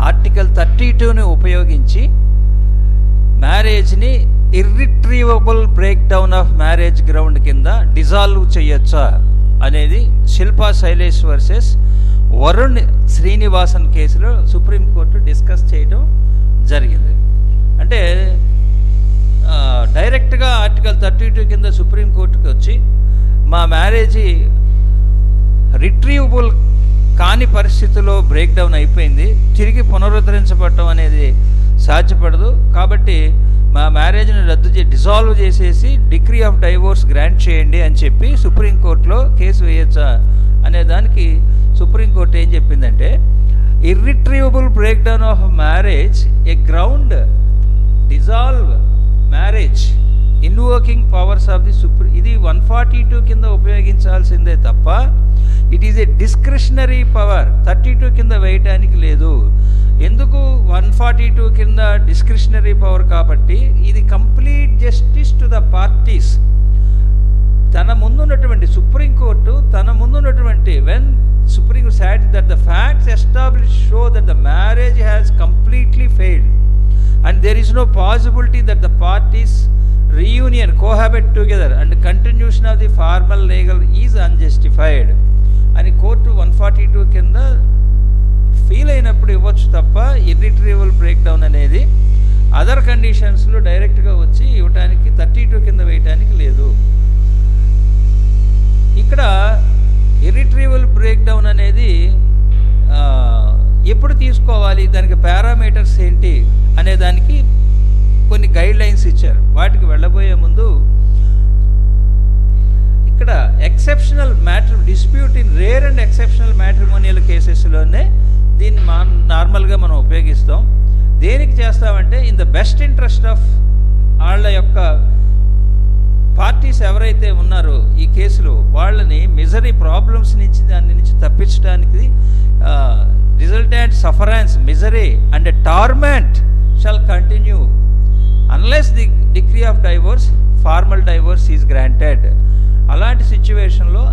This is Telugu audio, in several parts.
ఆర్టికల్ 32ని ఉపయోగించి మ్యారేజ్ని irretrievable breakdown of marriage ground కింద డిజాల్వ్ చేయొచ్చా అనేది శిల్పా శైలేష్ వర్సెస్ వరుణ్ శ్రీనివాసన్ కేసులో సుప్రీంకోర్టు డిస్కస్ చేయడం జరిగింది. అంటే డైరెక్ట్గా ఆర్టికల్ 32 కింద సుప్రీంకోర్టుకి వచ్చి మా మ్యారేజీ రిట్రీవబుల్ కాని పరిస్థితిలో బ్రేక్ డౌన్ అయిపోయింది, తిరిగి పునరుద్ధరించబడటం అనేది సాధ్యపడదు, కాబట్టి మా మ్యారేజ్ని డిజాల్వ్ చేసేసి డిగ్రీ ఆఫ్ డైవోర్స్ గ్రాంట్ చేయండి అని చెప్పి సుప్రీంకోర్టులో కేసు వేయచ్చా అనే దానికి సుప్రీంకోర్టు ఏం చెప్పిందంటే, irretrievable breakdown of marriage a ground dissolve marriage invoking powers of the ఇది 142 కింద ఉపయోగించాల్సిందే తప్ప it is a discretionary power 32 కింద వేయటానికి లేదు. ఎందుకు 142 కింద డిస్క్రిషనరీ పవర్? కాబట్టి ఇది complete justice to the parties. తన ముందున్నటువంటి Supreme Court when Supreme sat that the facts establish show that the marriage has completely failed and there is no possibility that the parties reunion cohabit together and continuation of the formal legal is unjustified అని కోర్టు 142 కింద ఫీల్ అయినప్పుడు ఇవ్వచ్చు తప్ప ఇర్రిట్రీవబుల్ బ్రేక్ డౌన్ అనేది అదర్ కండిషన్స్లో డైరెక్ట్గా వచ్చి ఇవ్వటానికి 32 కింద వేయటానికి లేదు. ఇక్కడ ఇర్రిట్రీవబుల్ బ్రేక్ డౌన్ అనేది ఎప్పుడు తీసుకోవాలి, దానికి పారామీటర్స్ ఏంటి అనే దానికి కొన్ని గైడ్ లైన్స్ ఇచ్చారు. వాటికి వెళ్ళబోయే ముందు ఇక్కడ exceptional matter dispute in rare and exceptional matrimonial కేసెస్లోనే దీన్ని నార్మల్గా మనం ఉపయోగిస్తాం. దేనికి చేస్తామంటే in the best interest of వాళ్ళ యొక్క పార్టీస్ ఎవరైతే ఉన్నారో ఈ కేసులో వాళ్ళని మిజరీ ప్రాబ్లమ్స్ నుంచి దాని నుంచి తప్పించడానికి resultant sufferance, misery and a torment shall continue unless the decree of divorce, formal divorce is granted. అలాంటి సిచ్యువేషన్లో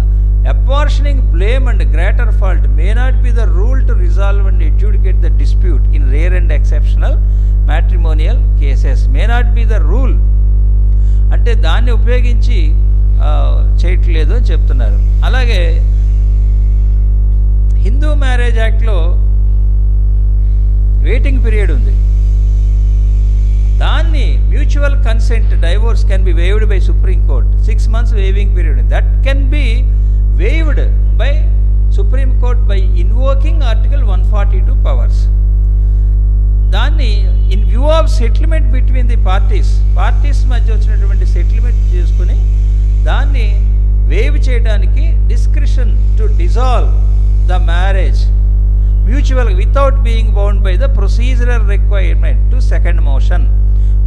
apportioning blame and greater fault may not be the rule to resolve and adjudicate the dispute in rare and exceptional matrimonial cases. May not be the rule అంటే దాన్ని ఉపయోగించి చేయట్లేదు అని చెప్తున్నారు. అలాగే హిందూ మ్యారేజ్ యాక్ట్లో వెయిటింగ్ పీరియడ్ ఉంది. దాన్ని mutual consent divorce can be waived by supreme court. 6 months waiving period that can be waived by supreme court by invoking article 142 powers. దాన్ని in view of settlement between the parties మధ్య వచ్చినటువంటి సెటిల్మెంట్ చేసుకుని దాన్ని వేవ్ చేయడానికి discretion to dissolve the marriage mutual without being bound by the procedural requirement to second motion.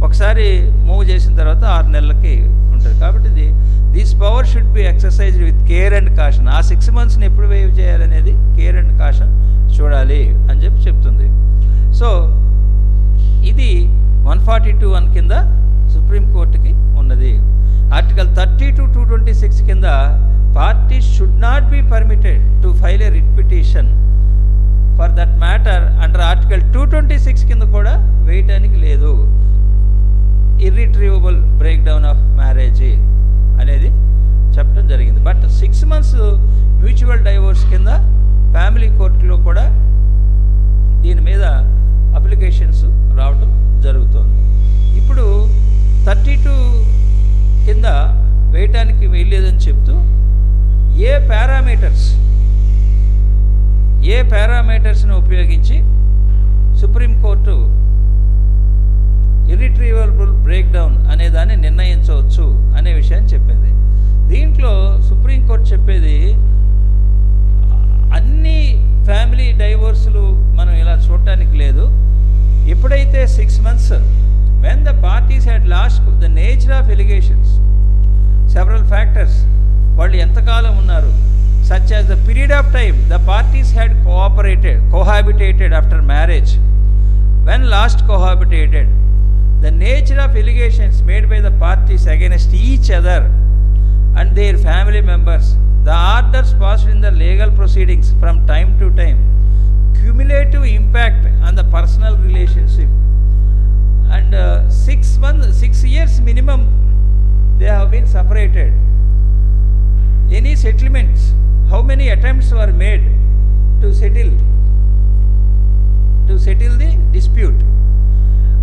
ఒకసారి మూవ్ చేసిన తర్వాత 6 నెలలకి ఉంటుంది. కాబట్టి this power should be exercised with care and caution. ఆ 6 monthsని ఎప్పుడు వేవ్ చేయాలనేది కేర్ అండ్ కాషన్ చూడాలి అని చెప్తుంది. సో ఇది 142(1) కింద సుప్రీంకోర్టుకి ఉన్నది. ఆర్టికల్ 30-226 కింద parties should not be permitted to file a writ petition for that matter under article 226 కింద కూడా వేయటానికి లేదు. ఇర్రిట్రీవబుల్ బ్రేక్ డౌన్ ఆఫ్ మ్యారేజ్ అనేది చెప్పడం జరిగింది. బట్ 6 months మ్యూచువల్ డైవోర్స్ కింద ఫ్యామిలీ కోర్టులో కూడా దీని మీద అప్లికేషన్స్ రావడం జరుగుతుంది. ఇప్పుడు 32 కింద వేయటానికి వెళ్ళలేదని చెప్తూ ఏ పారామీటర్స్ని ఉపయోగించి సుప్రీంకోర్టు ఇర్రిట్రీవబుల్ బ్రేక్ డౌన్ అనే దాన్ని నిర్ణయించవచ్చు అనే విషయాన్ని చెప్పింది. దీంట్లో సుప్రీంకోర్టు చెప్పేది అన్ని ఫ్యామిలీ డైవోర్సులు మనం ఇలా చూడటానికి లేదు. ఎప్పుడైతే 6 months when the parties had lost the nature of allegations, several factors, వాళ్ళు ఎంతకాలం ఉన్నారు, such as the period of time the parties had cohabitated after marriage, when last cohabitated, the nature of allegations made by the parties against each other and their family members, the orders passed in the legal proceedings from time to time, cumulative impact on the personal relationship, and 6 years minimum they have been separated. Any settlements, how many attempts were made to settle the dispute?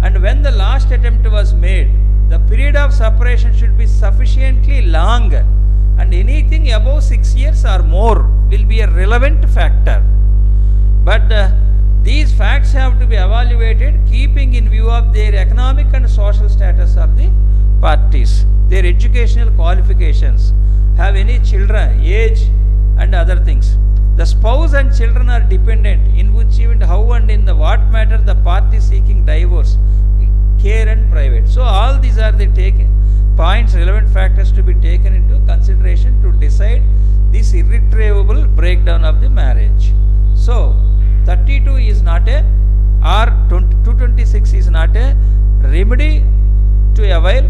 And when the last attempt was made, the period of separation should be sufficiently long, and anything above 6 years or more will be a relevant factor. But these facts have to be evaluated keeping in view of their economic and social status of the parties, their educational qualifications, have any children, age and other things. The spouse and children are dependent, in which event, how and in the what matter the party seeking divorce, care and private. So all these are the points, relevant factors to be taken into consideration to decide this irretrievable breakdown of the marriage. So 32 is not or 226 is not a remedy to avail